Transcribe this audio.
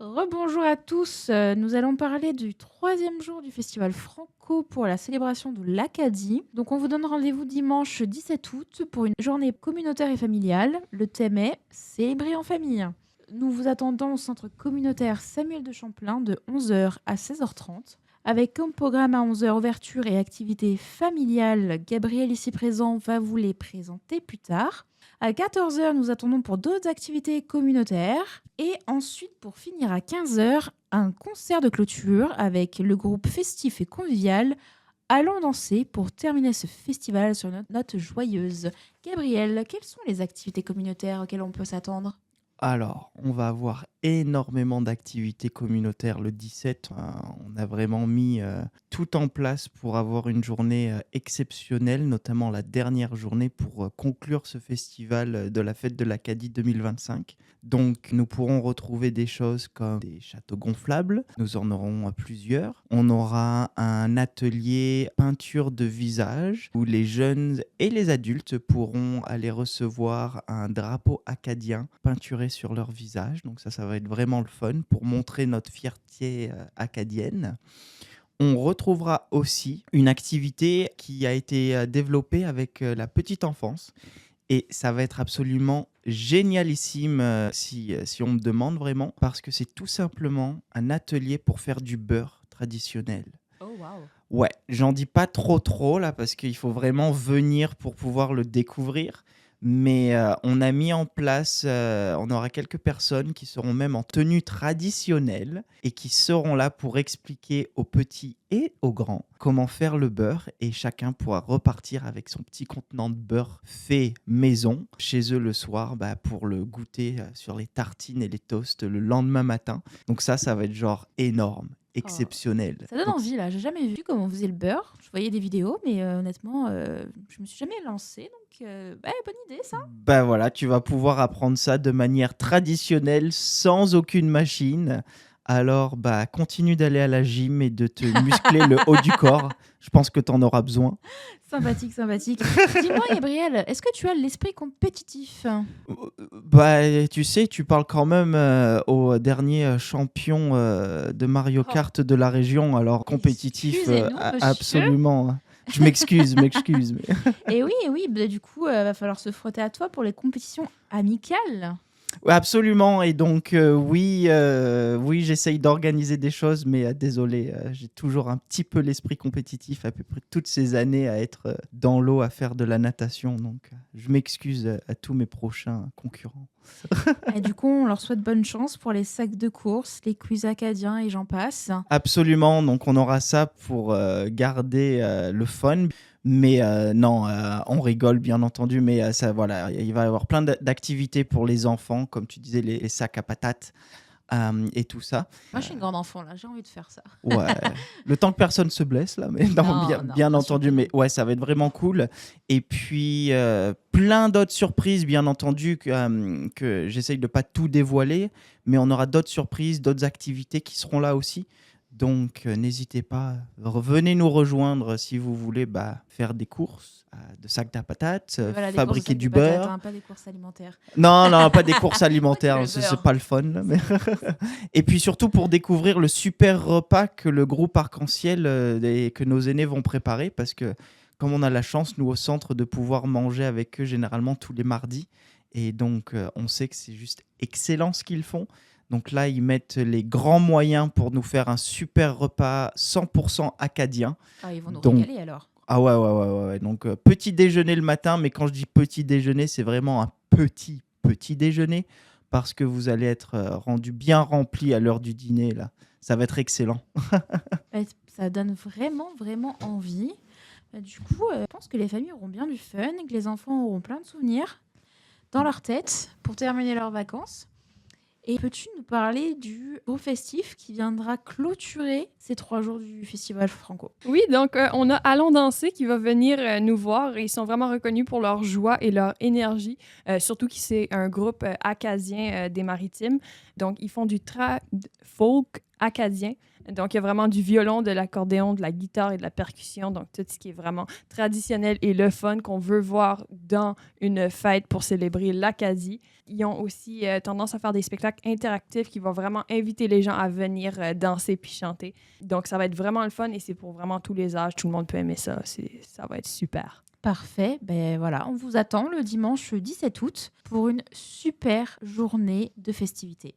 Rebonjour à tous, nous allons parler du 3e jour du festival Franco pour la célébration de l'Acadie. Donc on vous donne rendez-vous dimanche 17 août pour une journée communautaire et familiale. Le thème est « Célébrer en famille ». Nous vous attendons au centre communautaire Samuel de Champlain de 11h à 16h30. Avec comme programme à 11h ouverture et activités familiales, Gabriel ici présent va vous les présenter plus tard. À 14h, nous attendons pour d'autres activités communautaires. Et ensuite, pour finir à 15h, un concert de clôture avec le groupe festif et convivial Allons danser pour terminer ce festival sur une note joyeuse. Gabriel, quelles sont les activités communautaires auxquelles on peut s'attendre ? Alors, on va avoir énormément d'activités communautaires le 17. On a vraiment mis tout en place pour avoir une journée exceptionnelle, notamment la dernière journée pour conclure ce festival de la fête de l'Acadie 2025. Donc, nous pourrons retrouver des choses comme des châteaux gonflables. Nous en aurons plusieurs. On aura un atelier peinture de visage où les jeunes et les adultes pourront aller recevoir un drapeau acadien peinturé sur leur visage. Donc ça va être vraiment le fun pour montrer notre fierté acadienne. On retrouvera aussi une activité qui a été développée avec la petite enfance. Et ça va être absolument génialissime si on me demande vraiment, parce que c'est tout simplement un atelier pour faire du beurre traditionnel. Oh, waouh! Ouais, j'en dis pas trop là, parce qu'il faut vraiment venir pour pouvoir le découvrir. Mais on a mis en place, on aura quelques personnes qui seront même en tenue traditionnelle et qui seront là pour expliquer aux petits et aux grands comment faire le beurre. Et chacun pourra repartir avec son petit contenant de beurre fait maison chez eux le soir pour le goûter sur les tartines et les toasts le lendemain matin. Donc ça va être genre énorme. Exceptionnel. Ça donne envie là, j'ai jamais vu comment on faisait le beurre. Je voyais des vidéos, mais honnêtement, je me suis jamais lancée. Donc, bonne idée ça. Voilà, tu vas pouvoir apprendre ça de manière traditionnelle, sans aucune machine. Alors, continue d'aller à la gym et de te muscler le haut du corps. Je pense que tu en auras besoin. Sympathique. Dis-moi, Gabriel, est-ce que tu as l'esprit compétitif ? Tu sais, tu parles quand même au dernier champion de Mario Kart de la région. Alors, compétitif, absolument. Je m'excuse. Mais... Et oui, du coup, va falloir se frotter à toi pour les compétitions amicales. Absolument, et donc oui, j'essaye d'organiser des choses, mais désolé, j'ai toujours un petit peu l'esprit compétitif à peu près toutes ces années à être dans l'eau, à faire de la natation, donc je m'excuse à tous mes prochains concurrents. Et du coup, on leur souhaite bonne chance pour les sacs de course, les quiz acadiens et j'en passe. Absolument, donc on aura ça pour garder le fun. Mais non, on rigole bien entendu, mais ça, voilà, il va y avoir plein d'activités pour les enfants, comme tu disais, les sacs à patates et tout ça. Moi, je suis une grande enfant, là, j'ai envie de faire ça. Ouais, le temps que personne se blesse, là, mais non, bien entendu, mais ouais, ça va être vraiment cool. Et puis, plein d'autres surprises, bien entendu, que j'essaye de ne pas tout dévoiler, mais on aura d'autres surprises, d'autres activités qui seront là aussi. Donc, n'hésitez pas, venez nous rejoindre si vous voulez faire des courses de sacs à patates, fabriquer du beurre. Patates, hein, pas des courses alimentaires. Non, pas des courses alimentaires, c'est pas le fun. Là, mais et puis surtout pour découvrir le super repas que le groupe Arc-en-Ciel et que nos aînés vont préparer, parce que comme on a la chance, nous, au centre, de pouvoir manger avec eux généralement tous les mardis. Et donc, on sait que c'est juste excellent ce qu'ils font. Donc là, ils mettent les grands moyens pour nous faire un super repas 100% acadien. Ah, ils vont nous régaler alors. Ah ouais. Donc, petit déjeuner le matin, mais quand je dis petit déjeuner, c'est vraiment un petit déjeuner, parce que vous allez être rendu bien rempli à l'heure du dîner. Là. Ça va être excellent. Ça donne vraiment envie. Du coup, je pense que les familles auront bien du fun, que les enfants auront plein de souvenirs dans leur tête pour terminer leurs vacances. Et peux-tu nous parler du groupe festif qui viendra clôturer ces 3 jours du Festival Franco? Oui, donc on a Allons danser qui va venir nous voir et ils sont vraiment reconnus pour leur joie et leur énergie, surtout que c'est un groupe acadien des Maritimes. Donc, ils font du folk acadien Donc, il y a vraiment du violon, de l'accordéon, de la guitare et de la percussion. Donc, tout ce qui est vraiment traditionnel et le fun qu'on veut voir dans une fête pour célébrer l'Acadie. Ils ont aussi tendance à faire des spectacles interactifs qui vont vraiment inviter les gens à venir danser puis chanter. Donc, ça va être vraiment le fun et c'est pour vraiment tous les âges. Tout le monde peut aimer ça. Ça va être super. Parfait. Ben voilà, on vous attend le dimanche 17 août pour une super journée de festivités.